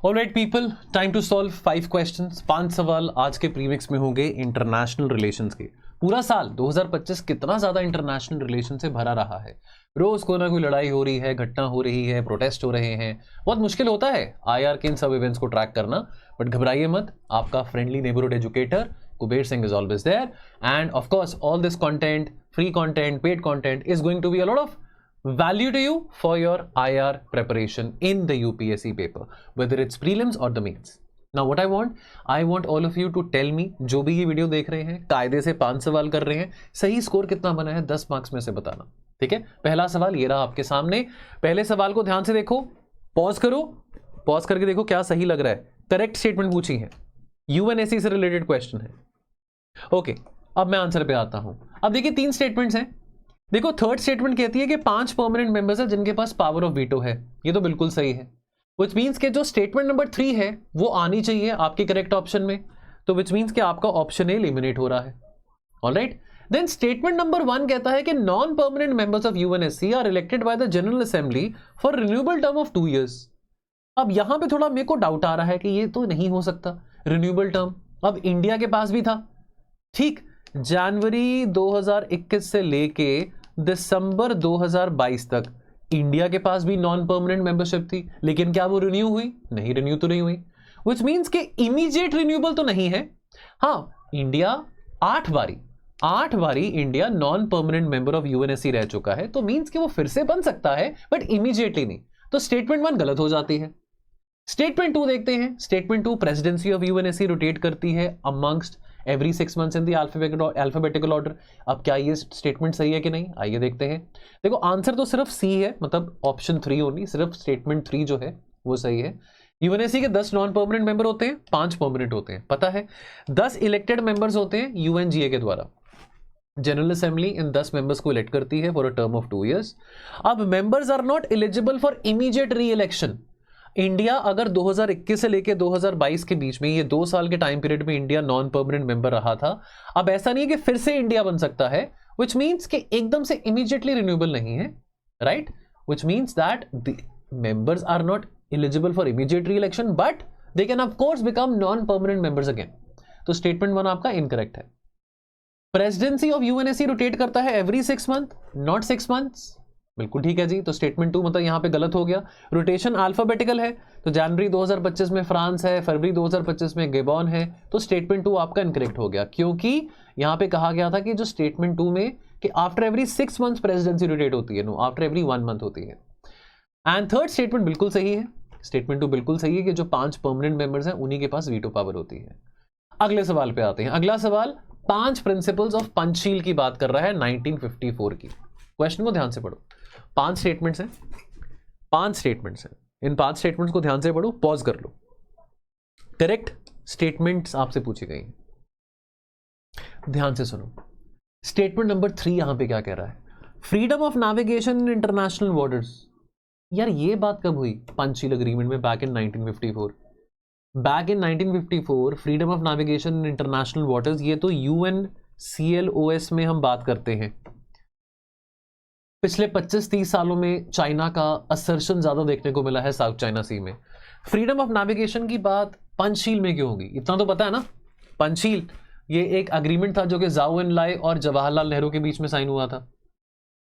Alright people, time to solve 5 questions. 5 सवाल आज के प्रीमिक्स में होंगे इंटरनेशनल रिलेशंस के। पूरा साल 2025 कितना ज्यादा इंटरनेशनल रिलेशन से भरा रहा है। रोज कोई ना कोई लड़ाई हो रही है, घटना हो रही है, प्रोटेस्ट हो रहे हैं। बहुत मुश्किल होता है आईआर के इन सब इवेंट्स को ट्रैक करना, बट घबराइए मत, आपका friendly neighbourhood educator Kuber Singh is always there, and of course all this content, free content, paid content is going to be a lot of value to you for your IR preparation in the UPSC paper, whether it's prelims or the mains. Now what I want all of you to tell me, जो भी ये video देख रहे हैं, कायदे से 5 सवाल कर रहे हैं, सही स्कोर कितना बना है 10 मार्क्स में से बताना, ठीक है। पहला सवाल ये रहा आपके सामने। पहले सवाल को ध्यान से देखो, पॉज करो, पॉज करके देखो क्या सही लग रहा है। करेक्ट स्टेटमेंट पूछी है, यूएनएससी से रिलेटेड क्वेश्चन है। ओके, अब मैं आंसर पे आता हूं। अब देखिए 3 स्टेटमेंट्स हैं। देखो थर्ड स्टेटमेंट कहती है कि 5 परमानेंट मेंबर्स है जिनके पास पावर ऑफ वीटो है। ये तो बिल्कुल सही है, विच मीन्स के जो स्टेटमेंट नंबर 3 है वो आनी चाहिए आपके करेक्ट ऑप्शन में, तो विच मीन्स कि आपका ऑप्शन ए एलिमिनेट हो रहा है। ऑलराइट, देन स्टेटमेंट नंबर 1 कहता है कि non permanent members of UNSC are elected by the General Assembly for renewable term of 2 years। अब यहां पे थोड़ा मेरे को डाउट आ रहा है कि ये तो नहीं हो सकता रिन्यूएबल टर्म। अब इंडिया के पास भी था, ठीक, जनवरी 2021 से लेके दिसंबर 2022 तक इंडिया के पास भी नॉन परमानेंट मेंबरशिप थी, लेकिन क्या वो रिन्यू हुई? नहीं, रिन्यू तो नहीं हुई, विच मीन्स के इमीडिएट रिन्यूएबल तो नहीं है। हाँ, इंडिया 8 बारी India non permanent member of UNSC रह चुका है, तो मीन्स कि वो फिर से बन सकता है, बट इमीडिएटली नहीं। तो स्टेटमेंट 1 गलत हो जाती है। स्टेटमेंट 2 देखते हैं। Statement 2, presidency of UNSC rotate करती है amongst every 6 months in the alphabetical order. अब क्या ये स्टेटमेंट सही है कि नहीं, आइए देखते हैं। देखो आंसर तो सिर्फ सी है, मतलब ऑप्शन 3 ओनली, सिर्फ स्टेटमेंट 3 जो है वो सही है। यूएनएससी के 10 नॉन परमानेंट मेंबर होते हैं, 5 परमानेंट होते हैं, पता है। 10 इलेक्टेड मेंबर्स होते हैं यूएनजीए के द्वारा। जनरल असेंबली इन 10 मेंबर्स को इलेक्ट करती है for a term of 2 years। अब members are not eligible for immediate re election. India अगर 2021 से लेकर 2022 के बीच में, ये 2 साल के टाइम पीरियड में इंडिया नॉन परमानेंट मेंबर रहा था। अब ऐसा नहीं है कि फिर से इंडिया बन सकता है, विच मीन्स कि एकदम से इमीडिएटली रिन्यूएबल नहीं है, right, which means that the members are not eligible for immediate re election, but they can of course become non permanent members again. तो स्टेटमेंट 1 आपका इनकरेक्ट है। प्रेसिडेंसी ऑफ यूएनएससी रोटेट करता है every 6 months, not 6 months, बिल्कुल ठीक है जी। तो statement 2 मतलब यहां पे गलत हो गया। रोटेशन अल्फाबेटिकल है, तो जनवरी 2025 में फ्रांस है, फरवरी 2025 में गेबॉन है, तो स्टेटमेंट 2 आपका इनकरेक्ट हो गया, क्योंकि यहां पे कहा गया था कि जो स्टेटमेंट 2 में कि after every 6 months presidency rotate होती है, नो, आफ्टर एवरी 1 month होती है। एंड थर्ड स्टेटमेंट बिल्कुल सही है, स्टेटमेंट 2 बिल्कुल सही है कि जो 5 परमानेंट मेंबर्स हैं उन्हीं के पास वीटो पावर होती है। अगले सवाल पे आते हैं। अगला सवाल 5 प्रिंसिपल्स ऑफ पंचशील की बात कर रहा है 1954 की। क्वेश्चन को ध्यान से पढ़ो। 5 स्टेटमेंट्स हैं, 5 स्टेटमेंट्स हैं, इन 5 स्टेटमेंट्स को ध्यान से पढ़ो, पॉज कर लो। करेक्ट स्टेटमेंट्स आपसे पूछी गई हैं, ध्यान से सुनो। स्टेटमेंट नंबर 3 यहां पे क्या कह रहा है? Freedom of navigation in international borders. यार ये बात कब हुई? पंचशील अग्रीमेंट में, back in 1954। Back in 1954 freedom of navigation in international waters, ये तो UNCLOS में हम बात करते हैं। पिछले 25-30 सालों में चाइना का असर्शन ज्यादा देखने को मिला है साउथ चाइना सी में। फ्रीडम ऑफ नेविगेशन की बात पंचशील में क्यों होगी? इतना तो पता है ना, पंचशील ये एक अग्रीमेंट था जो कि जाओ एनलाई और जवाहरलाल नेहरू के बीच में साइन हुआ था।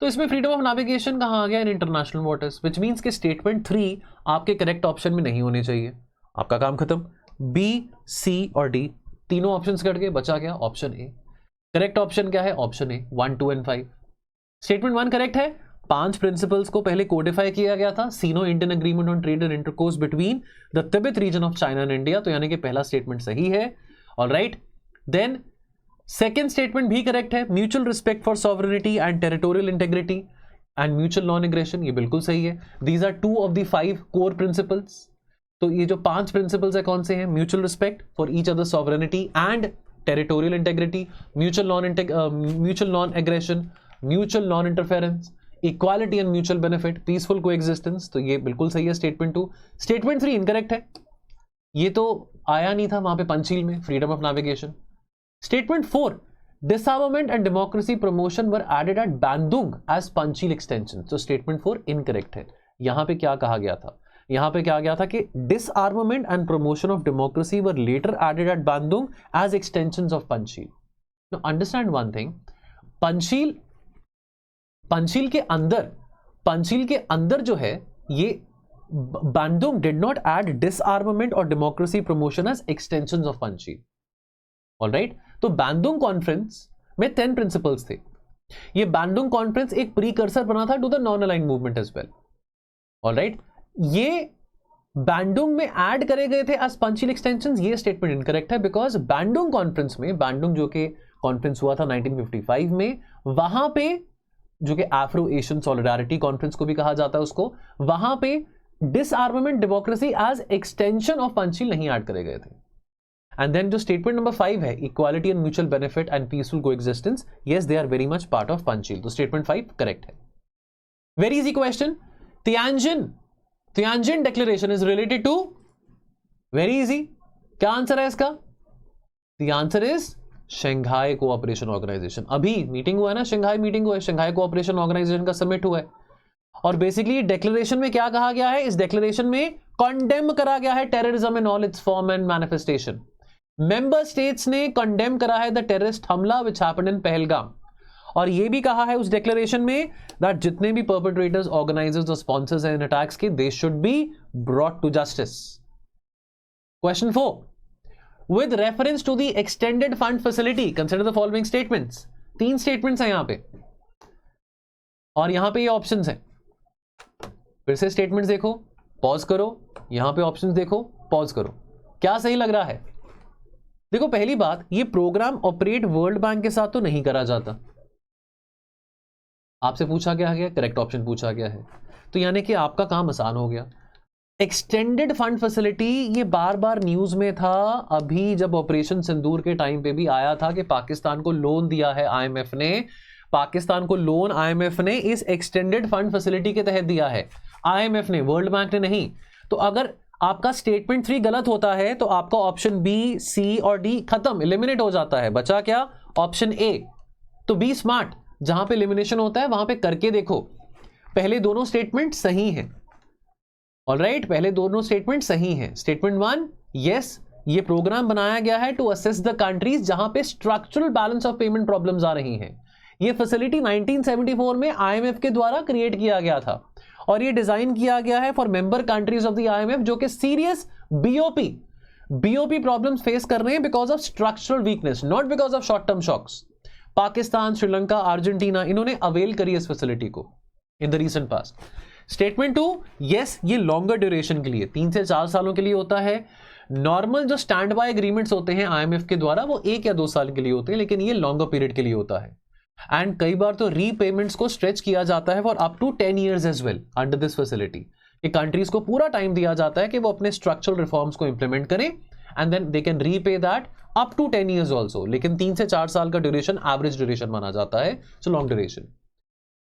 तो इसमें फ्रीडम ऑफ नेविगेशन कहां आ गया? In international waters, which means के स्टेटमेंट 3 आपके करेक्ट ऑप्शन में नहीं होने चाहिए। आपका काम खत्म। B, C और D तीनों ऑप्शंस कट गए, बचा गया ऑप्शन ए। करेक्ट ऑप्शन क्या है? Option A, 1, 2 and 5। Statement 1 correct है। 5 प्रिंसिपल्स को पहले कोडिफाई किया गया था, sino Indian agreement on trade and intercourse between the Tibet region of China and India, तो यानी कि पहला स्टेटमेंट सही है। ऑलराइट, देन सेकेंड स्टेटमेंट भी करेक्ट है। Mutual respect for sovereignty and territorial integrity and mutual non aggression, ये बिल्कुल सही है। These are 2 of the 5 core principles. तो ये जो 5 प्रिंसिपल्स है कौन से हैं? Mutual respect for each other sovereignty and territorial integrity, mutual non aggression, mutual non interference, equality and mutual benefit, peaceful coexistence, तो ये बिल्कुल सही है स्टेटमेंट 2। स्टेटमेंट 3 इनकरेक्ट है, ये तो आया नहीं था वहां पे पंचशील में, freedom of navigation. Statement 4, disarmament and democracy promotion were added at Bandung as Panchsheel extension, तो स्टेटमेंट 4 इनकरेक्ट है। यहां पे क्या कहा गया था यहां पे क्या गया था कि disarmament and promotion of democracy were later added at Bandung as extensions of Panchsheel. Now understand one thing, Panchsheel के अंदर जो है ये Bandung did not add disarmament और democracy promotion as extensions of Panchsheel. Alright, तो बांदुंग कॉन्फ्रेंस में 10 प्रिंसिपल्स थे। ये बांदुंग कॉन्फ्रेंस एक प्रीकर्सर बना था to the non aligned movement as well. Alright, ये बांदुंग में ऐड करे गए थे एज पंचशील एक्सटेंशंस, ये स्टेटमेंट इनकरेक्ट है बिकॉज बांदुंग कॉन्फ्रेंस में, बांदुंग जो कि कॉन्फ्रेंस हुआ था 1955 में, वहां पे जो कि अफ्रो एशियन सॉलिडारिटी कॉन्फ्रेंस को भी कहा जाता है उसको, वहां पे disarmament democracy as extension of Panchsheel नहीं ऐड करे गए थे। एंड देन जो स्टेटमेंट नंबर 5 है, equality and mutual benefit and peaceful coexistence, yes they are very much part of Panchsheel, तो स्टेटमेंट 5 करेक्ट है। Very easy question, Tianjin declaration is related to, very easy, क्या answer है इसका? The answer is Shanghai cooperation organisation. अभी meeting हुआ है ना, Shanghai meeting हुआ है, शंघाई कोऑपरेशन ऑर्गेनाइजेशन का समिट हुआ है, और बेसिकली डिक्लेरेशन में क्या कहा गया है? इस डिक्लेरेशन में कंडेम करा गया है terrorism in all it's form and manifestation. Member states ने कंडेम करा है द टेररिस्ट हमला विच हैपेंड इन पहलगाम, और यह भी कहा है उस डिक्लेरेशन में दैट जितने भी परपेट्रेटर्स, ऑर्गेनाइजर्स और स्पॉन्सर्स हैं इन अटैक्स के, they should be brought to justice. Question 4, with reference to the extended fund facility consider the following statements। 3 statements हैं यहां पे, और यहां पे ये ऑप्शंस हैं। फिर से स्टेटमेंट्स देखो, पॉज करो, यहां पे ऑप्शंस देखो, पॉज करो, क्या सही लग रहा है? देखो, पहली बात, ये प्रोग्राम ऑपरेट वर्ल्ड बैंक के साथ तो नहीं करा जाता। आपसे पूछा गया करेक्ट ऑप्शन पूछा गया है, तो यानी कि आपका काम आसान हो गया। एक्सटेंडेड फंड फैसिलिटी, ये बार बार न्यूज में था, अभी जब ऑपरेशन सिंदूर के टाइम पे भी आया था कि पाकिस्तान को लोन दिया है आईएमएफ ने, पाकिस्तान को लोन आईएमएफ ने इस एक्सटेंडेड फंड फैसिलिटी के तहत दिया है, आईएमएफ ने, वर्ल्ड बैंक ने नहीं। तो अगर आपका स्टेटमेंट 3 गलत होता है तो आपका ऑप्शन बी, सी और डी खत्म, एलिमिनेट हो जाता है, बचा क्या? Option A. तो बी स्मार्ट, जहां पे एलिमिनेशन होता है वहां पे करके देखो, पहले दोनों स्टेटमेंट सही हैं। ऑलराइट, पहले दोनों स्टेटमेंट सही हैं। स्टेटमेंट 1, यस, ये प्रोग्राम बनाया गया है टू असेस द कंट्रीज जहां पे structural balance of payment problems आ रही हैं। ये फैसिलिटी 1974 में आईएमएफ के द्वारा क्रिएट किया गया था, और ये डिजाइन किया गया है for member countries of the IMF जो कि सीरियस बीओपी प्रॉब्लम्स फेस कर रहे हैं because of structural weakness, not because of short term shocks. Pakistan, Sri Lanka, Argentina, इन्होंने अवेल करी इस फैसिलिटी को in the recent past. Statement 2, yes, ये लॉन्गर ड्यूरेशन के लिए, 3 से 4 सालों के लिए होता है। नॉर्मल जो स्टैंड बाय एग्रीमेंट्स होते हैं आईएमएफ के द्वारा वो 1 या 2 साल के लिए होते हैं, लेकिन ये लॉन्गर पीरियड के लिए होता है। एंड कई बार तो रीपेमेंट्स को स्ट्रेच किया जाता है for up to 10 years as well under this facility. कि कंट्रीज को पूरा टाइम दिया जाता है कि वो अपने स्ट्रक्चरल रिफॉर्म्स को इंप्लीमेंट करें, and then they can repay that up to 10 years also, लेकिन 3 से 4 साल का ड्यूरेशन एवरेज ड्यूरेशन माना जाता है, सो लॉन्ग ड्यूरेशन।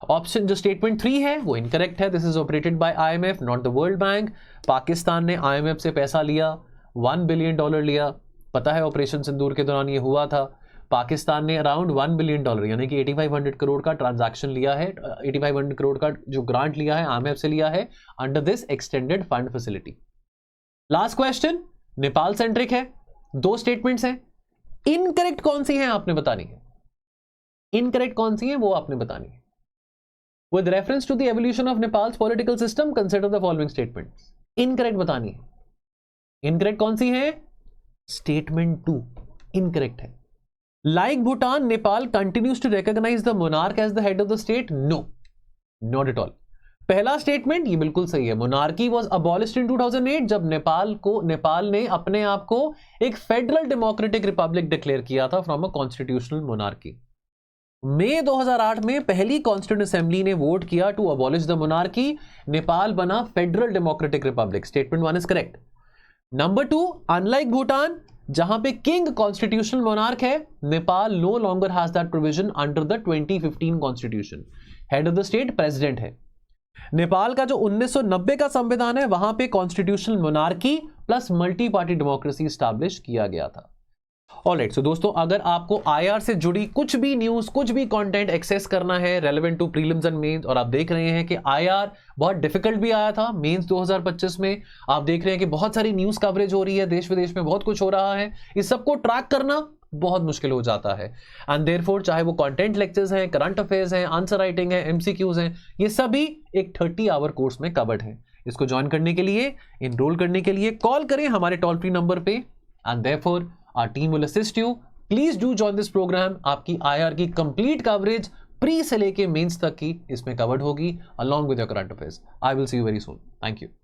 ऑप्शन जो स्टेटमेंट 3 है वो इनकरेक्ट है, this is operated by IMF not the world bank. Pakistan ने आईएमएफ से पैसा लिया, $1 billion लिया, पता है ऑपरेशन सिंदूर के दौरान ये हुआ था। पाकिस्तान ने अराउंड $1 billion यानी कि 8500 करोड़ का ट्रांजैक्शन लिया है, 8500 करोड़ का जो ग्रांट लिया है आईएमएफ से लिया है under this extended fund facility. Last question Nepal centric है, 2 स्टेटमेंट्स हैं, इनकरेक्ट कौन सी है आपने बतानी है, इनकरेक्ट कौन सी है वो आपने बतानी है। With reference to the evolution of Nepal's political system, consider the following statements। Incorrect बतानी है, इनकरेक्ट कौन सी है? स्टेटमेंट 2 इनकरेक्ट है। Like Bhutan, Nepal continues to recognize the monarch as the head of the state। No, not at all। पहला statement ये बिल्कुल सही है, मोनार्की वॉज अबॉलिश्ड इन 2008 जब नेपाल ने अपने आप को एक फेडरल डेमोक्रेटिक रिपब्लिक डिक्लेयर किया था फ्रॉम अ कॉन्स्टिट्यूशनल मोनार्की। मई 2008 में पहली कॉन्स्टिट्यूंट असेंबली ने वोट किया to abolish the monarchy, Nepal बना federal democratic republic. Statement 1 is correct. Number 2, unlike Bhutan जहां पे किंग कॉन्स्टिट्यूशनल मोनार्क है, Nepal no longer has that provision under the 2015 constitution. Head of the state president है। नेपाल का जो 1990 का संविधान है वहां पे constitutional monarchy plus multi party democracy establish किया गया था। ऑलराइट, सो दोस्तों अगर आपको आईआर से जुड़ी कुछ भी न्यूज, कुछ भी कंटेंट एक्सेस करना है relevant to prelims and mains, और आप देख रहे हैं कि आईआर बहुत डिफिकल्ट भी आया था मेंस 2025 में, आप देख रहे हैं कि बहुत सारी न्यूज कवरेज हो रही है, देश विदेश में बहुत कुछ हो रहा है, इस सबको ट्रैक करना बहुत मुश्किल हो जाता है। एंड देयरफॉर चाहे वो कंटेंट लेक्चर्स हैं, करंट अफेयर्स हैं, आंसर राइटिंग है, एमसीक्यूज हैं, ये सभी एक 30 आवर कोर्स में कवर्ड है। इसको ज्वाइन करने के लिए, इनरोल करने के लिए कॉल करें हमारे टोल फ्री नंबर पे, and therefore our team will assist you. Please do join this program. आपकी IR की complete coverage प्री से लेके मेंस तक की इसमें कवर्ड होगी along with your current affairs. I will see you very soon. Thank you.